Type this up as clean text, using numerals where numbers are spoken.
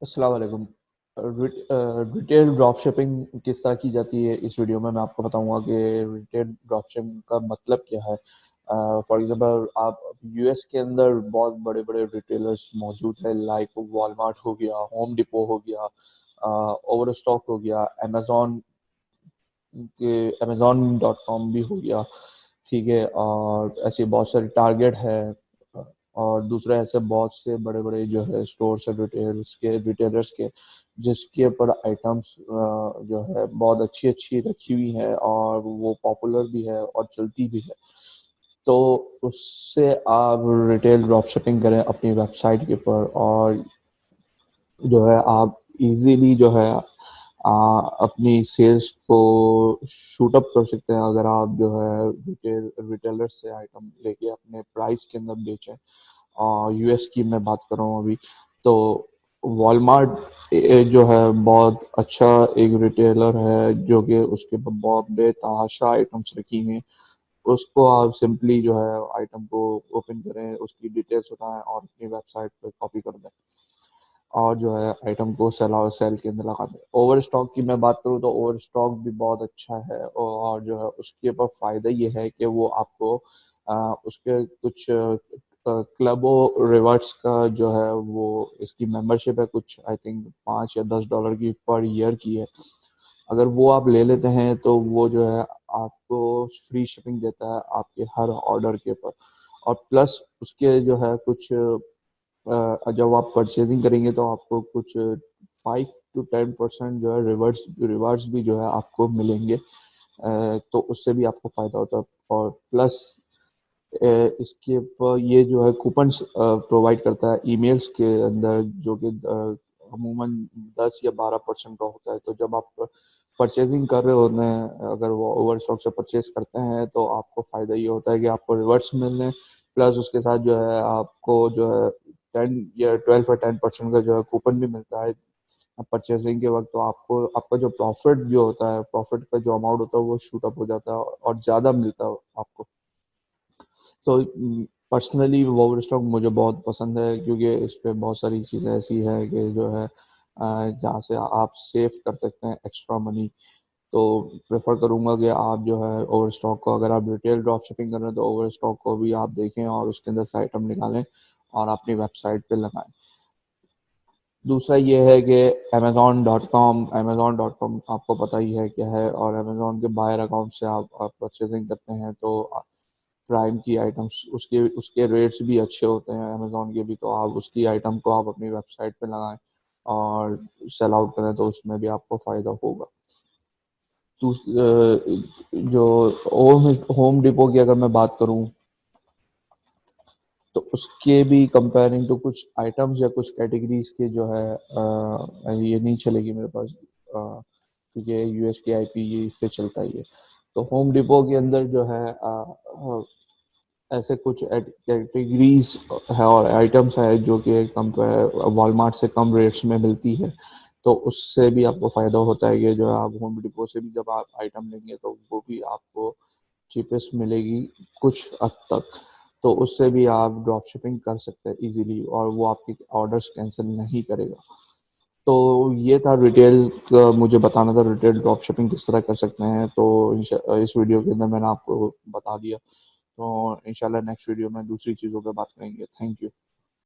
अस्सलाम वालेकुम। Retail drop shipping किस तरह की जाती है, इस वीडियो में मैं आपको बताऊंगा कि रिटेल ड्रॉप शिपिंग का मतलब क्या है। फॉर एग्जांपल, आप यूएस के अंदर बहुत बड़े बड़े रिटेलर्स मौजूद है, लाइक वॉलमार्ट हो गया, होम डिपो हो गया, ओवर स्टॉक हो गया, अमेजोन के amazon.com भी हो गया। ठीक है, और ऐसे बहुत सारे टारगेट है, और दूसरे ऐसे बहुत से बड़े बड़े जो है स्टोर्स है रिटेलर्स के, जिसके ऊपर आइटम्स जो है बहुत अच्छी अच्छी रखी हुई है और वो पॉपुलर भी है और चलती भी है। तो उससे आप रिटेल ड्रॉप शिपिंग करें अपनी वेबसाइट के ऊपर, और जो है आप इजीली जो है अपनी सेल्स को शूट अप कर सकते हैं, अगर आप जो है रिटेलर से आइटम लेके अपने प्राइस के अंदर बेचें। और यूएस की मैं बात करूँ अभी, तो वॉलमार्ट जो है बहुत अच्छा एक रिटेलर है, जो कि उसके पास बहुत बेतहाशा आइटम्स रखी हुई हैं। उसको आप सिंपली जो है आइटम को ओपन करें, उसकी डिटेल्स उठाएं और अपनी वेबसाइट पे कॉपी कर दें, और जो है आइटम को सेल के अंदर लगा दें। ओवर स्टॉक की मैं बात करूँ तो ओवर स्टॉक भी बहुत अच्छा है, और जो है उसके ऊपर फ़ायदा ये है कि वो आपको उसके कुछ क्लबों रिवार्ड्स का जो है वो इसकी मेंबरशिप है, कुछ आई थिंक $5 या $10 की पर ईयर की है। अगर वो आप ले लेते हैं तो वो जो है आपको फ्री शिपिंग देता है आपके हर ऑर्डर के ऊपर। और प्लस उसके जो है कुछ जब आप परचेजिंग करेंगे तो आपको कुछ 5 to 10% जो है रिवर्ड्स रिवार्ड्स भी जो है आपको मिलेंगे। तो उससे भी आपको फ़ायदा होता है। और प्लस इसके ऊपर ये जो है कूपन्स प्रोवाइड करता है ईमेल्स के अंदर, जो कि अमूमन 10 या 12% का होता है। तो जब आप परचेजिंग कर रहे होते हैं, अगर वो ओवर स्टॉक से परचेज करते हैं, तो आपको फ़ायदा ये होता है कि आपको रिवर्ड्स मिल रहे हैं, प्लस उसके साथ जो है आपको जो है 10 या 12 या 10% का जो है कूपन भी मिलता है परचेजिंग के वक्त। तो आपको आपका जो प्रॉफिट जो होता है, प्रॉफिट का जो अमाउंट होता है वो शूट अप हो जाता है और ज़्यादा मिलता है आपको। तो पर्सनली वोवर स्टॉक मुझे बहुत पसंद है, क्योंकि इस पे बहुत सारी चीज़ें ऐसी है कि जो है जहाँ से आप सेव कर सकते हैं एक्स्ट्रा मनी। तो प्रेफर करूँगा कि आप जो है ओवर स्टॉक को, अगर आप रिटेल ड्रॉप शिपिंग कर रहे हैं तो ओवर स्टॉक को भी आप देखें और उसके अंदर से आइटम निकालें और अपनी वेबसाइट पे लगाएं। दूसरा ये है कि अमेज़ॉन.com आपको पता ही है क्या है, और अमेज़ॉन के बायर अकाउंट से आप परचेजिंग करते हैं तो प्राइम की आइटम्स, उसके उसके रेट्स भी अच्छे होते हैं अमेज़ॉन के भी। तो आप उसकी आइटम को आप अपनी वेबसाइट पे लगाएं और सेल आउट करें, तो उसमें भी आपको फ़ायदा होगा। जो होम होम डिपो की अगर मैं बात करूं, तो उसके भी कंपेयरिंग टू कुछ आइटम्स या कुछ कैटेगरीज के जो है ये नहीं चलेगी मेरे पास, क्योंकि यूएस की आईपी ये इससे चलता ही है। तो होम डिपो के अंदर जो है ऐसे कुछ कैटेगरीज है और आइटम्स है जो कि कंपेयर वॉलमार्ट से कम रेट्स में मिलती है। तो उससे भी आपको फ़ायदा होता है कि जो है आप होम डिपो से भी जब आप आइटम लेंगे तो वो भी आपको चीपेस्ट मिलेगी कुछ हद तक। तो उससे भी आप ड्रॉप शिपिंग कर सकते हैं इजीली, और वो आपके ऑर्डर्स कैंसिल नहीं करेगा। तो ये था रिटेल का, मुझे बताना था रिटेल ड्रॉप शिपिंग किस तरह कर सकते हैं। तो इस वीडियो के अंदर मैंने आपको बता दिया। तो इंशाल्लाह नेक्स्ट वीडियो में दूसरी चीज़ों पे बात करेंगे। Thank you.